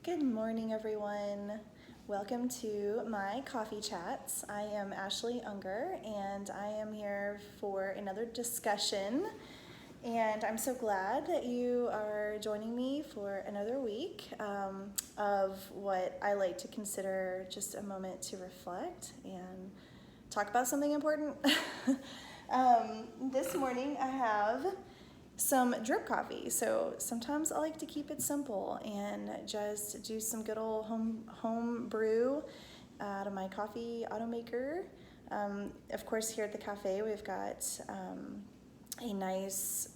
Good morning, everyone. Welcome to my coffee chats. I am Ashley Unger, and I am here for another discussion. And I'm so glad that you are joining me for another week of what I like to consider just a moment to reflect and talk about something important. This morning I have some drip coffee. So sometimes I like to keep it simple and just do some good old home brew out of my coffee automaker. Of course, here at the cafe, we've got a nice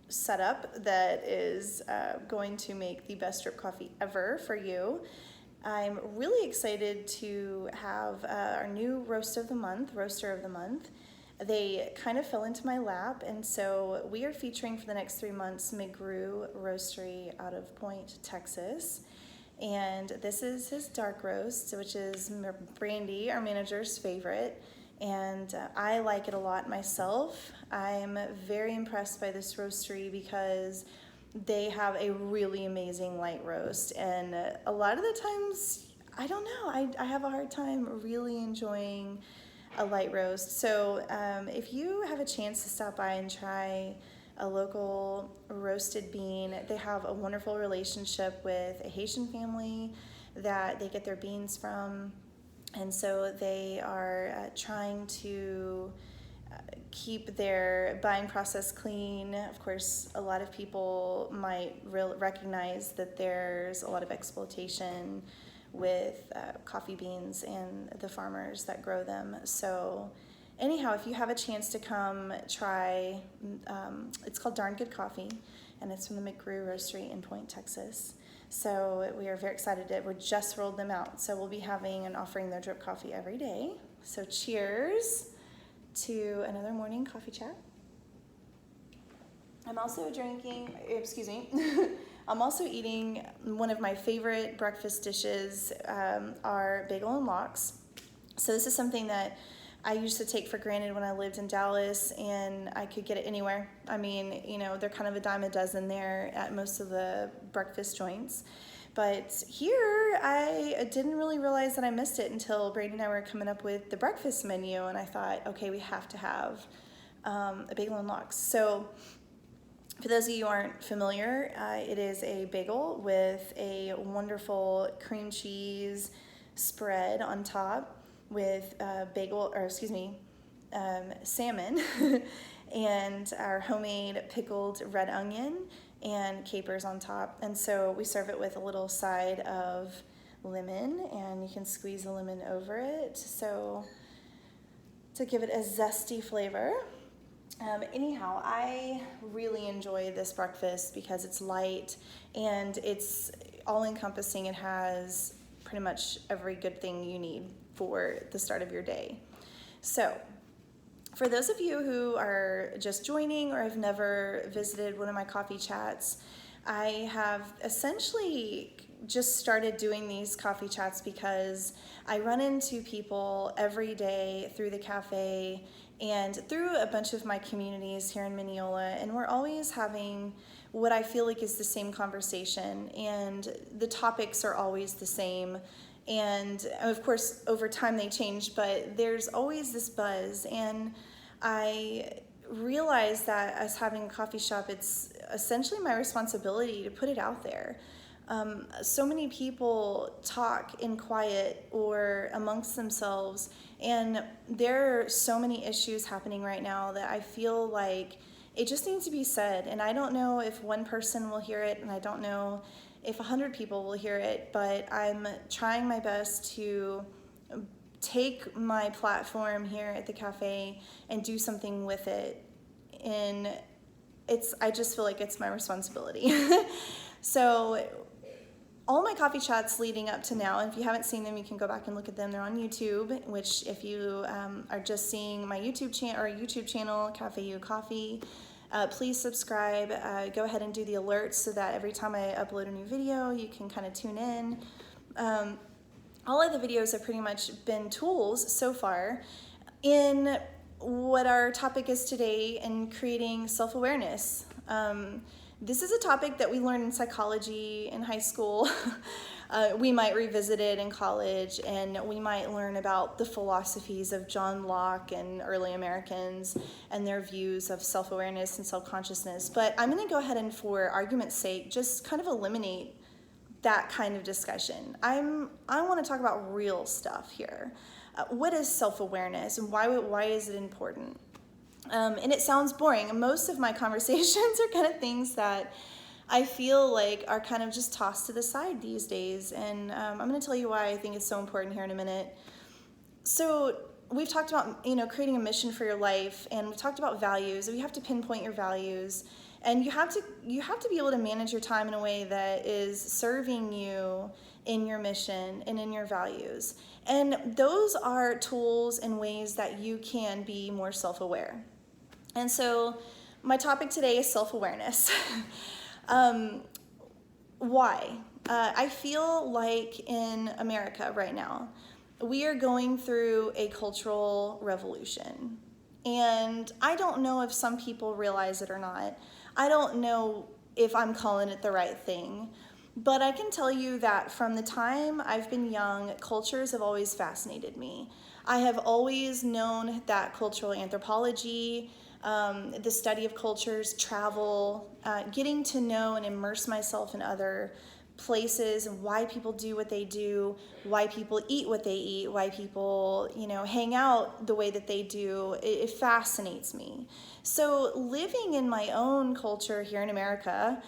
setup that is going to make the best drip coffee ever for you. I'm really excited to have our new roaster of the month. They kind of fell into my lap, and so we are featuring for the next 3 months McGrew Roastery out of Point, Texas. And this is his dark roast, which is Brandy, our manager's favorite. And I like it a lot myself. I'm very impressed by this roastery because they have a really amazing light roast. And a lot of the times, I don't know, I have a hard time really enjoying a light roast. So if you have a chance to stop by and try a local roasted bean, they have a wonderful relationship with a Haitian family that they get their beans from. And so they are trying to keep their buying process clean. Of course, a lot of people might recognize that there's a lot of exploitation with coffee beans and the farmers that grow them. So anyhow, if you have a chance to come try, it's called Darn Good Coffee, and it's from the McGrew Roastery in Point, Texas. So we are very excited we just rolled them out. So we'll be having and offering their drip coffee every day. So cheers to another morning coffee chat. I'm also I'm also eating one of my favorite breakfast dishes, are bagel and lox. So this is something that I used to take for granted when I lived in Dallas, and I could get it anywhere. I mean, they're kind of a dime a dozen there at most of the breakfast joints. But here, I didn't really realize that I missed it until Brady and I were coming up with the breakfast menu, and I thought, okay, we have to have a bagel and lox. So for those of you who aren't familiar, it is a bagel with a wonderful cream cheese spread on top with salmon and our homemade pickled red onion and capers on top. And so we serve it with a little side of lemon, and you can squeeze the lemon over it so to give it a zesty flavor. Anyhow, I really enjoy this breakfast because it's light and it's all-encompassing. It has pretty much every good thing you need for the start of your day. So, for those of you who are just joining or have never visited one of my coffee chats, I have essentially just started doing these coffee chats because I run into people every day through the cafe and through a bunch of my communities here in Mineola, and we're always having what I feel like is the same conversation, and the topics are always the same. And of course, over time they change, but there's always this buzz. And I realized that as having a coffee shop, it's essentially my responsibility to put it out there. So many people talk in quiet or amongst themselves, and there are so many issues happening right now that I feel like it just needs to be said. And I don't know if one person will hear it, and I don't know if 100 people will hear it, but I'm trying my best to take my platform here at the cafe and do something with it. And I just feel like it's my responsibility. So all my coffee chats leading up to now, and if you haven't seen them, you can go back and look at them. They're on YouTube, which if you are just seeing my YouTube channel, Cafe U Coffee, please subscribe. Go ahead and do the alerts so that every time I upload a new video, you can kind of tune in. All of the videos have pretty much been tools so far in what our topic is today in creating self-awareness. This is a topic that we learn in psychology in high school. We might revisit it in college, and we might learn about the philosophies of John Locke and early Americans and their views of self-awareness and self-consciousness. But I'm going to go ahead and, for argument's sake, just kind of eliminate that kind of discussion. I want to talk about real stuff here. What is self-awareness, and why is it important? And it sounds boring. Most of my conversations are kind of things that I feel like are kind of just tossed to the side these days. And I'm going to tell you why I think it's so important here in a minute. So we've talked about, creating a mission for your life, and we've talked about values. You have to pinpoint your values, and you have to be able to manage your time in a way that is serving you in your mission and in your values. And those are tools and ways that you can be more self-aware. And so my topic today is self-awareness. Why? I feel like in America right now, we are going through a cultural revolution. And I don't know if some people realize it or not. I don't know if I'm calling it the right thing. But I can tell you that from the time I've been young, cultures have always fascinated me. I have always known that cultural anthropology, the study of cultures, travel, getting to know and immerse myself in other places and why people do what they do, why people eat what they eat, why people, hang out the way that they do, it fascinates me. So living in my own culture here in America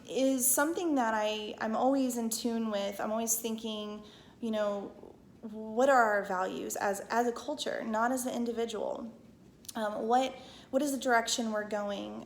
is something that I'm always in tune with. I'm always thinking, what are our values as a culture, not as an individual? What is the direction we're going?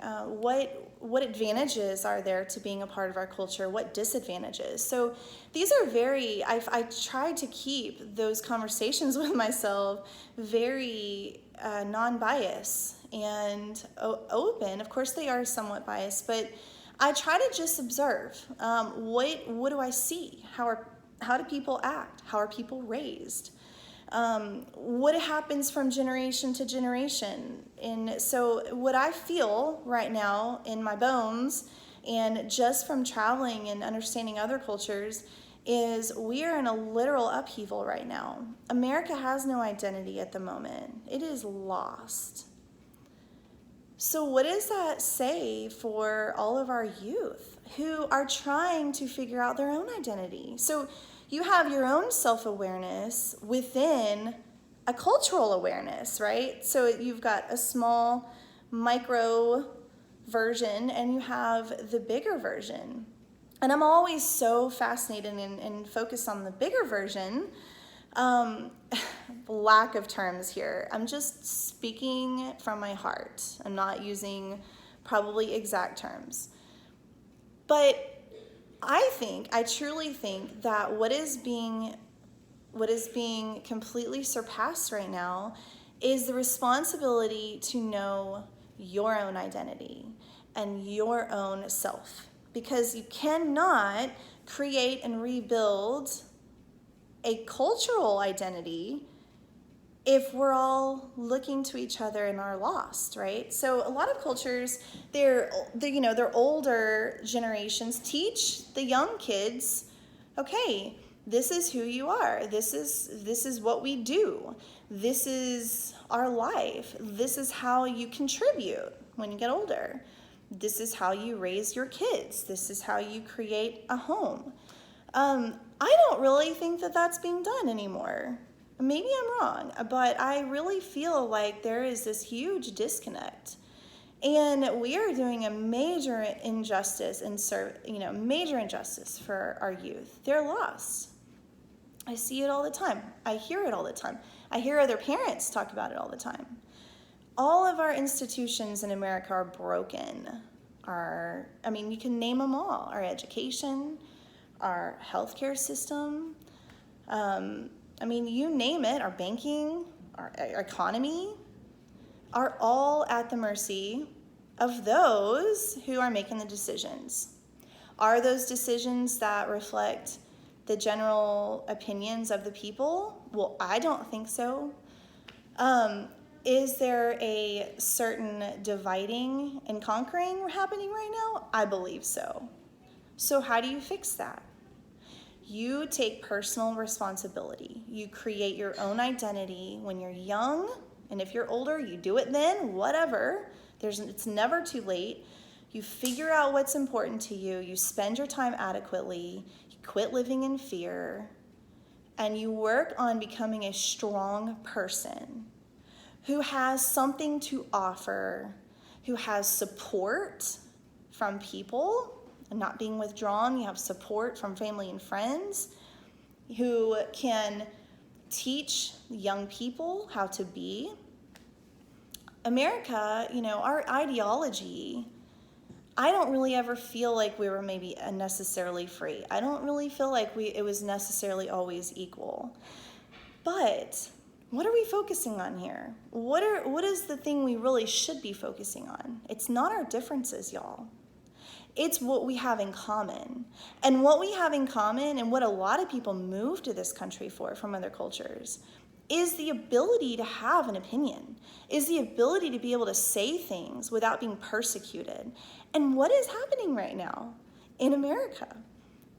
What advantages are there to being a part of our culture? What disadvantages? So these are I tried to keep those conversations with myself very non-biased and open. Of course they are somewhat biased, but I try to just observe. What do I see? How do people act? How are people raised? What happens from generation to generation? And so what I feel right now in my bones, and just from traveling and understanding other cultures, is we are in a literal upheaval right now. America has no identity at the moment. It is lost. So what does that say for all of our youth who are trying to figure out their own identity? So you have your own self-awareness within a cultural awareness, right? So you've got a small micro version and you have the bigger version. And I'm always so fascinated and focused on the bigger version. Lack of terms here. I'm just speaking from my heart. I'm not using probably exact terms. But I truly think that what is being completely surpassed right now is the responsibility to know your own identity and your own self. Because you cannot create and rebuild a cultural identity if we're all looking to each other and are lost, right? So a lot of cultures, their older generations teach the young kids, okay, this is who you are. This is what we do. This is our life. This is how you contribute when you get older. This is how you raise your kids. This is how you create a home. I don't really think that that's being done anymore. Maybe I'm wrong, but I really feel like there is this huge disconnect. And we are doing a major injustice major injustice for our youth. They're lost. I see it all the time. I hear it all the time. I hear other parents talk about it all the time. All of our institutions in America are broken. You can name them all. Our education, our healthcare system, you name it, our banking, our economy, are all at the mercy of those who are making the decisions. Are those decisions that reflect the general opinions of the people? Well, I don't think so. Is there a certain dividing and conquering happening right now? I believe so. So how do you fix that? You take personal responsibility. You create your own identity when you're young, and if you're older, you do it then, whatever. It's never too late. You figure out what's important to you. You spend your time adequately. You quit living in fear. And you work on becoming a strong person who has something to offer, who has support from people and not being withdrawn. You have support from family and friends who can teach young people how to be. America, our ideology, I don't really ever feel like we were maybe unnecessarily free. I don't really feel like it was necessarily always equal. But what are we focusing on here? What is the thing we really should be focusing on? It's not our differences, y'all. It's what we have in common. And what we have in common, and what a lot of people move to this country for from other cultures, is the ability to have an opinion, is the ability to be able to say things without being persecuted. And what is happening right now in America?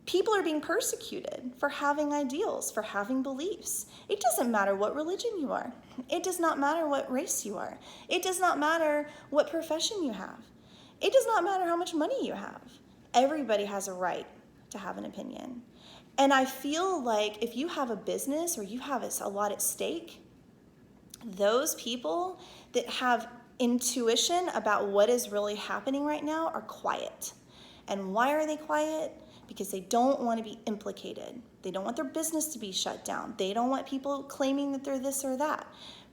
People are being persecuted for having ideals, for having beliefs. It doesn't matter what religion you are. It does not matter what race you are. It does not matter what profession you have. It does not matter how much money you have. Everybody has a right to have an opinion. And I feel like if you have a business or you have a lot at stake, those people that have intuition about what is really happening right now are quiet. And why are they quiet? Because they don't want to be implicated. They don't want their business to be shut down. They don't want people claiming that they're this or that.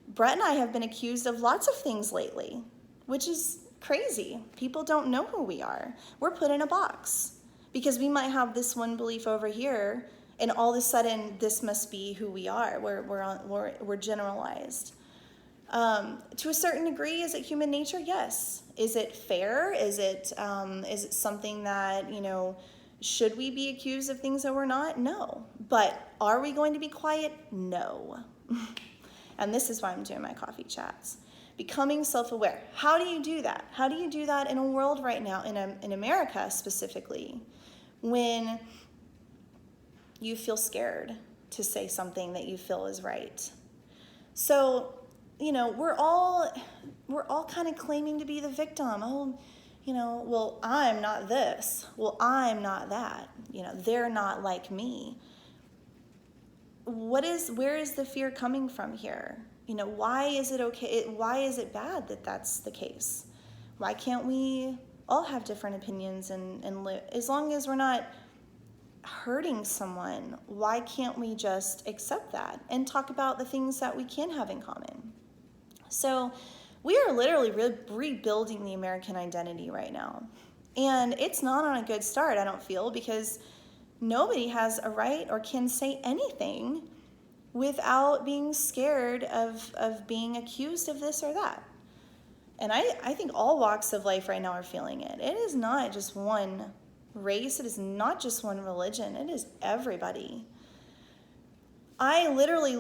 Brett and I have been accused of lots of things lately, which is crazy. People don't know who we are. We're put in a box because we might have this one belief over here, and all of a sudden this must be who we are. We're generalized. To a certain degree, is it human nature? Yes. Is it fair? Is it something that, should we be accused of things that we're not? No. But are we going to be quiet? No. And this is why I'm doing my coffee chats. Becoming self-aware. How do you do that? How do you do that in a world right now, in America specifically, when you feel scared to say something that you feel is right? So, we're all kind of claiming to be the victim. Oh, well, I'm not this. Well, I'm not that. They're not like me. Where is the fear coming from here? Why is it okay? Why is it bad that that's the case? Why can't we all have different opinions and live? As long as we're not hurting someone, why can't we just accept that and talk about the things that we can have in common? So we are literally rebuilding the American identity right now. And it's not on a good start, I don't feel, because nobody has a right or can say anything without being scared of being accused of this or that. And I think all walks of life right now are feeling it. It is not just one race. It is not just one religion. It is everybody. I literally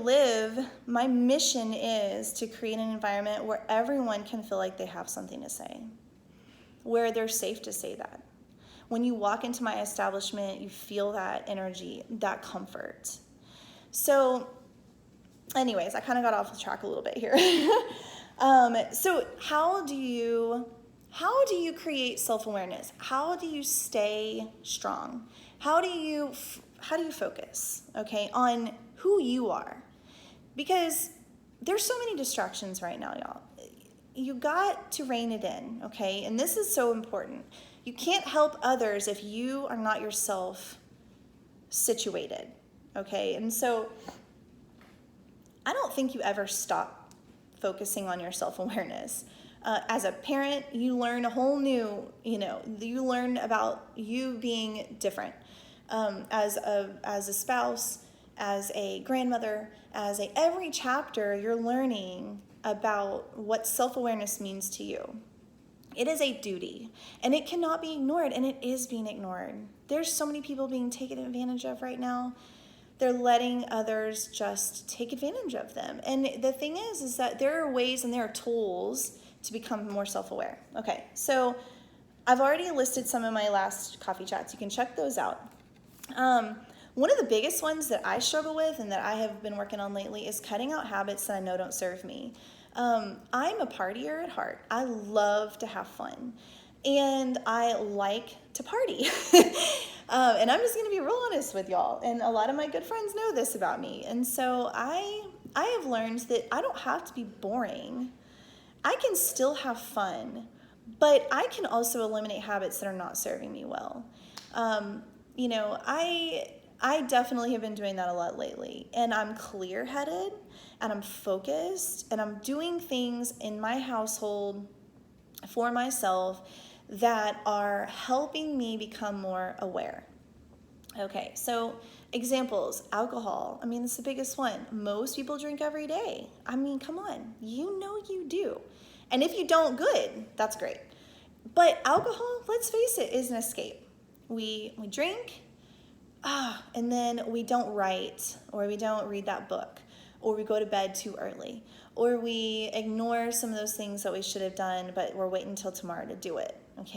my mission is to create an environment where everyone can feel like they have something to say, where they're safe to say that. When you walk into my establishment, you feel that energy, that comfort. So anyways, I kind of got off the track a little bit here. So how do you create self-awareness? How do you stay strong? How do you focus, okay, on who you are? Because there's so many distractions right now, y'all. You got to rein it in, okay? And this is so important. You can't help others if you are not yourself situated, okay? And so I don't think you ever stop focusing on your self-awareness. As a parent, you learn a whole new, you learn about you being different. As a spouse, as a grandmother, every chapter you're learning about what self-awareness means to you. It is a duty, and it cannot be ignored, and it is being ignored. There's so many people being taken advantage of right now. They're letting others just take advantage of them. And the thing is that there are ways and there are tools to become more self-aware. Okay, so I've already listed some of my last coffee chats. You can check those out. One of the biggest ones that I struggle with and that I have been working on lately is cutting out habits that I know don't serve me. I'm a partier at heart. I love to have fun and I like to party. And I'm just going to be real honest with y'all. And a lot of my good friends know this about me. And so I have learned that I don't have to be boring. I can still have fun, but I can also eliminate habits that are not serving me well. You know, I definitely have been doing that a lot lately, and I'm clear-headed, and I'm focused, and I'm doing things in my household for myself that are helping me become more aware. Okay, so examples, alcohol. I mean, it's the biggest one. Most people drink every day. I mean, come on, you know you do. And if you don't, good, that's great. But alcohol, let's face it, is an escape. We drink, and then we don't write, or we don't read that book, or we go to bed too early, or we ignore some of those things that we should have done, but we're waiting until tomorrow to do it. Okay.